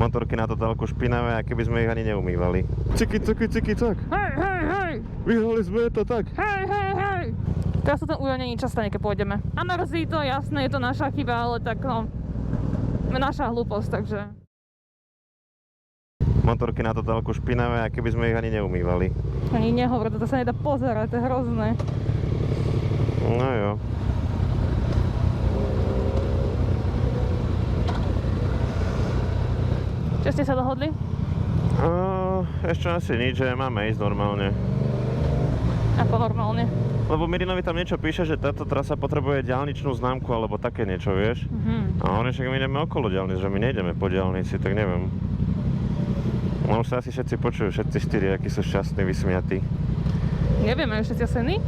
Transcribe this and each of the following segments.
Motorky na totálku špinavé, a keby sme ich ani neumývali. Ciky, ciky, ciky, tak. Hej, hej, hej! Vyhrali sme to, tak. Hej, hej, hej! Teraz sa ten újel není čas stane, keď pôjdeme. A mrzí to, jasné, je to naša chyba, ale tak no... Naša hlúposť, takže... Motorky na totálku špinavé, a keby sme ich ani neumývali. Ani nehovor, to sa nedá pozerať, to je hrozné. No jo. Čo ste sa dohodli? Ešte asi nič, že máme ísť normálne. Ako normálne? Lebo Mirinovi tam niečo píše, že táto trasa potrebuje diaľničnú známku alebo také niečo, vieš? A on však my ideme okolo diaľnic, že my nejdeme po diaľnici, tak neviem. No už sa asi všetci počujú, všetci štyri, akí sú šťastní, vysmiatí. Neviem, majú všetci seny?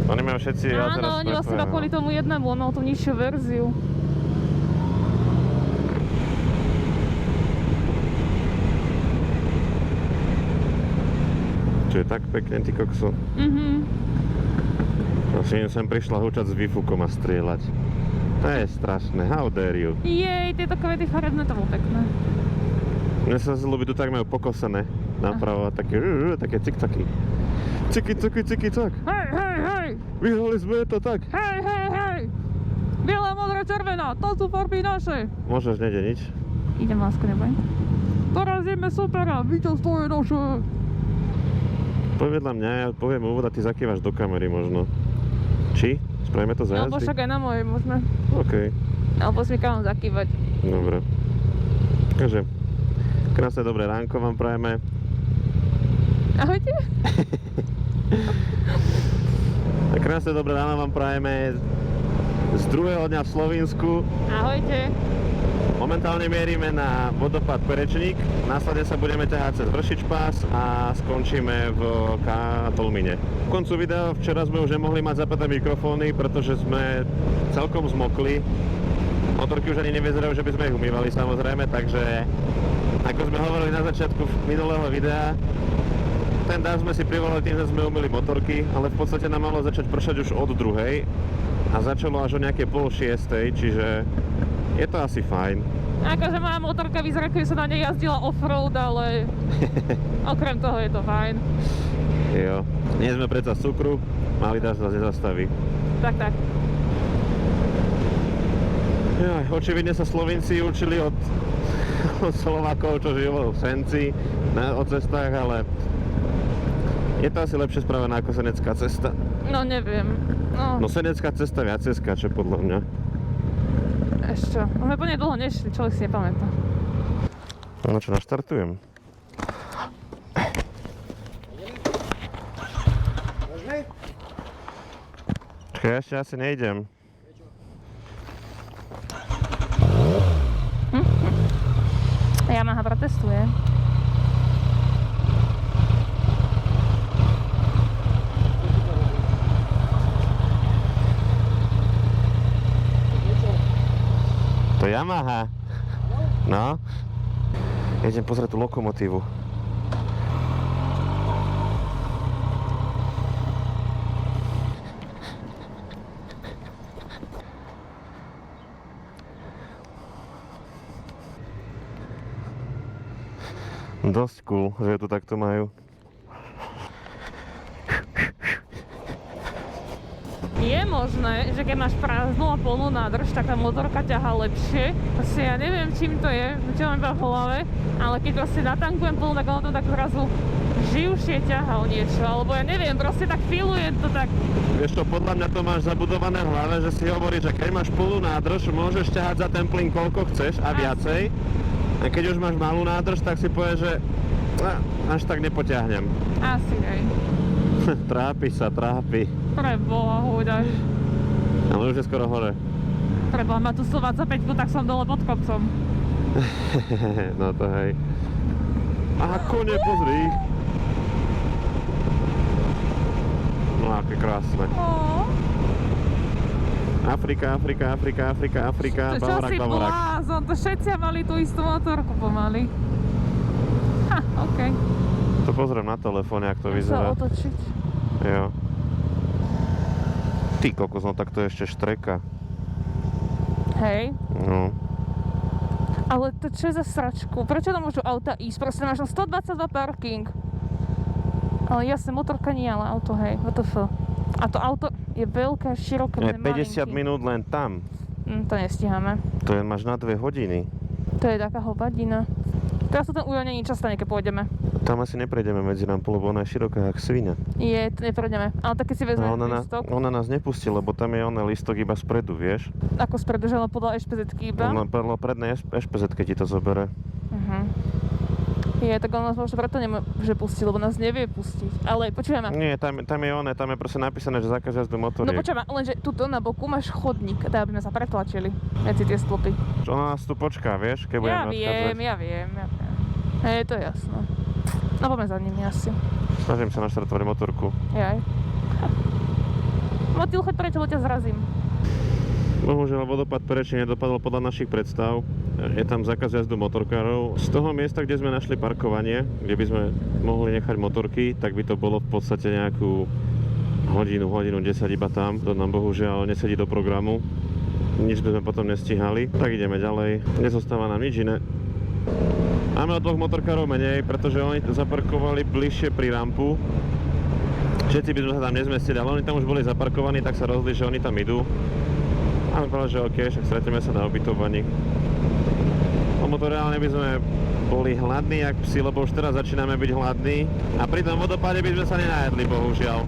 Oni majú všetci... Áno, oni vlastne iba kvôli tomu jednému, on mal tú nižšiu verziu. Čo je tak pekne, ty kokso. Asi sem prišla húčať s výfukom a strieľať. To je strašné, how dare you. Jej, tieto kvety farebné, to bolo pekné. Mne sa ľúbi, tu tak majú pokosené napravo, také cik-caky. Ciky, ciky, ciky, tak. Hej, hej, hej! Vyhrali sme to, tak. Hej, hej, hej! Biela, modrá, červená, to sú farby naše! Môžeš, nejde nič. Idem, lásko, neboj. Porazíme supera, víťazstvo je naše! Povedľa mňa, ja poviem úvod a ty zakývaš do kamery možno. Či? Spravíme to za Alebo jazdy? však aj na mojej môžeme. OK. Alebo smykám zakývať. Dobre. Takže, krásne dobré ránko vám prajeme. Ahojte. A krásne dobré ráno vám prajeme z druhého dňa v Slovinsku. Ahojte. Momentálne mierime na vodopád Perečník, následne sa budeme ťahať cez Vršičpás a skončíme v Tolmine. V koncu videa včera sme už nemohli mať zapäté mikrofóny, pretože sme celkom zmokli. Motorky už ani nevyzerajú, že by sme ich umývali samozrejme, takže ako sme hovorili na začiatku minulého videa, ten dáv sme si privolali tým, že sme umýli motorky, ale v podstate nám malo začať pršať už od 2:00 a začalo až o nejaké 5:30, čiže je to asi fajn. Akože moja motorka vyzerá, keby sa na nej jazdila offroad, ale okrem toho je to fajn. Jo, nie sme predsa z cukru, malý dáž nás nezastaví. Tak, tak. Ja, očividne sa Slovinci učili od Slovákov, čo žijú v Senci, o cestách, ale je to asi lepšie spravená ako senecká cesta. No neviem. No senecká cesta viacej skáče podľa mňa. Ešte. My po nej dlho nešli, človek si nepamätá. No čo, naštartujem. Čakaj, ja ešte asi nejdem. Yamaha protestuje. To je Yamaha. No. Idem pozrieť tú lokomotívu. Dosť cool, že tu takto majú. Je možné, že keď máš prázdnu a plnú nádrž, tak tá motorka ťahá lepšie. Proste ja neviem, čím to je, čo mám iba v hlave, ale keď proste natankujem plnú, tak ono to tak zrazu živšie ťahá o niečo, alebo ja neviem, proste tak feeluje to tak. Vieš čo, podľa mňa to máš zabudované v hlave, že si hovoríš, že keď máš plnú nádrž, môžeš ťahať za ten plyn koľko chceš a viacej. A keď už máš malú nádrž, tak si povieš, že až tak nepoťahnem. Asi, hej. Trápi sa, trápi. Preboha, húďaš. Ale už je skoro hore. Preboha, má tu 125, tak som dole pod kopcom. No to hej. Aha, kone, pozri. No aké krásne. Afrika, Afrika, Afrika, Afrika, Afrika, Bavorak, Bavorak. Čo si blázon, to všetci mali tú istú motorku pomaly. Ha, okej. To pozriem na telefóne, jak to vyzerá. Sa otočiť. Jo. Ty kokos, no tak to je ešte štreka. Hej. No. Ale to čo je za sračku? Prečo tam môžu auta ísť? Proste máš 122 parking. Ale jasne, motorka nie, ale auto, hej, WTF. A to auto je veľké, široké, Je 50 minút len tam. To nestíhame. To je máš na 2 hodiny. To je taká hovadina. Teraz to ten Ujo není čas, keď pôjdeme. Tam asi neprejdeme medzi nám, lebo ona je široká jak svinia. Je, to neprejdeme. Ale tak keď si vezme listok. Ona nás nepustí, lebo tam je ona listok iba spredu, vieš? Ako spredu, že len podľa ešpezetky iba? Ona podľa prednej ešpezetke ti to zobere. Je, tak on nás možno preto nemôže pustiť, lebo nás nevie pustiť. Ale počujeme. Nie, tam je proste napísané, že zákaz jazdu motoriek. No počujeme, lenže tuto na boku máš chodník, teda aby sme sa pretlačili medzi tie stĺpy. Ona nás tu počká, vieš, keď budeme odchádzať. Ja viem. Hej, to je jasné. No poďme za nimi asi. Snažím sa naštartovať motorku. Jaj. Motýl, choď preč, lebo ťa zrazím. Bohužiaľ vodopád Perečín nedopadol podľa našich predstav. Je tam zákaz jazdu motorkárov. Z toho miesta, kde sme našli parkovanie, kde by sme mohli nechať motorky, tak by to bolo v podstate nejakú hodinu 10 iba tam. To nám bohužiaľ nesedí do programu. Nič by sme potom nestihali. Tak ideme ďalej. Nezostáva nám nič iné. Máme o 2 motorkárov menej, pretože oni zaparkovali bližšie pri rampu. Všetci by sme sa tam nezmestili, ale oni tam už boli zaparkovaní, tak sa rozhodli, že oni tam idú. A my povedali, že OK, však stretneme sa na ubytovaní. Lebo to reálne by sme boli hladní jak psi, lebo už teraz začíname byť hladní. A pri tom vodopáde by sme sa nenajedli, bohužiaľ.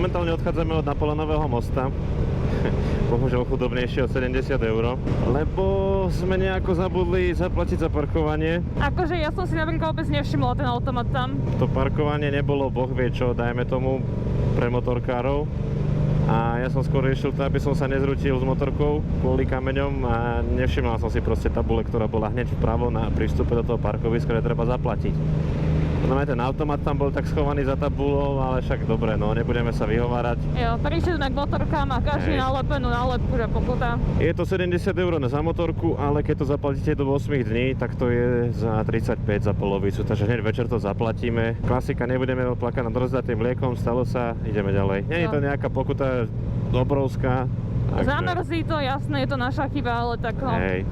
Momentálne odchádzame od Napoleonového mosta. Bohužiaľ chudobnejšie o 70 €, lebo sme nejako zabudli zaplatiť za parkovanie. Akože ja som si napríklad vôbec nevšimla ten automat tam. To parkovanie nebolo boh vie čo, dajme tomu, pre motorkárov. A ja som skôr riešil to, aby som sa nezrutil s motorkou kvôli kameňom a nevšimla som si proste tabule, ktorá bola hneď vpravo na prístupe do toho parkoviska, kde treba zaplatiť. No aj ten automat tam bol tak schovaný za tabulou, ale však dobre, no nebudeme sa vyhovárať. Jo, prišli sme k motorkám a každý Hej. nalepenú nálepku, že pokuta. Je to 70 € za motorku, ale keď to zaplatíte do 8 dní, tak to je za 35 za polovicu, takže hneď večer to zaplatíme. Klasika, nebudeme plakať nad rozdatým mliekom, stalo sa, ideme ďalej. Nie je to nejaká pokuta obrovská. takže- Zamrzí to, jasné, je to naša chyba, ale tak no, Hej,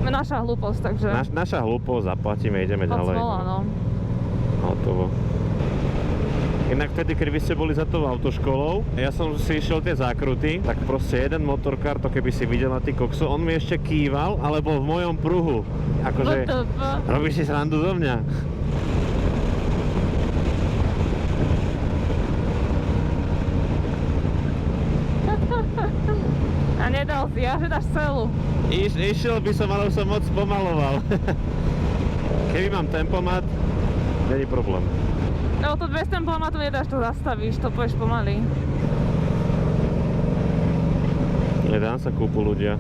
naša hlúposť, takže naša hlúposť, zaplatíme, ideme ďalej. smola, no. Hotovo. Inak vtedy, keď vy ste boli za tou autoškolou, ja som si išiel tie zákruty, tak proste jeden motorkár, to keby si videl na ty kokso, on mi ešte kýval, ale bol v mojom pruhu. Akože, WTF. robíš si srandu zo mňa. A nedal si, ja že dáš celú. Išiel by som, ale som moc pomaloval. Keby mám tempomat, není problém. No to 200 templomatu nedáš, to zastavíš, to pôjdeš pomaly. Nedám sa kúpu ľudia.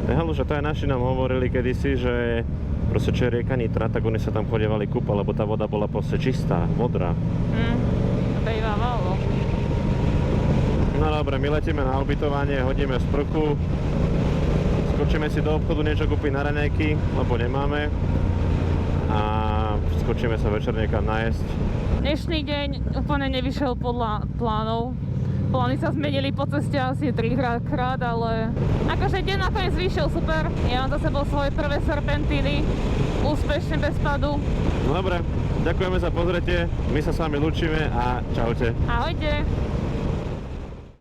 Halu, že to aj naši nám hovorili kedysi, že proste čo je rieka Nitra, tak oni sa tam chodievali kúpať, lebo tá voda bola proste čistá, modrá. To bývalo. No dobre, my letíme na ubytovanie, hodíme sprchu, skočíme si do obchodu niečo kúpiť na raňajky, lebo nemáme a skočíme sa večer niekam najesť. Dnešný deň úplne nevyšiel podľa plánov. Plány sa zmenili po ceste asi 3 krát, ale akože deň nakoniec vyšiel super. Ja mám za sebou svoje prvé serpentíny, úspešne bez padu. No dobre, ďakujeme za pozretie, my sa s vami lúčime a čaute. Ahojte!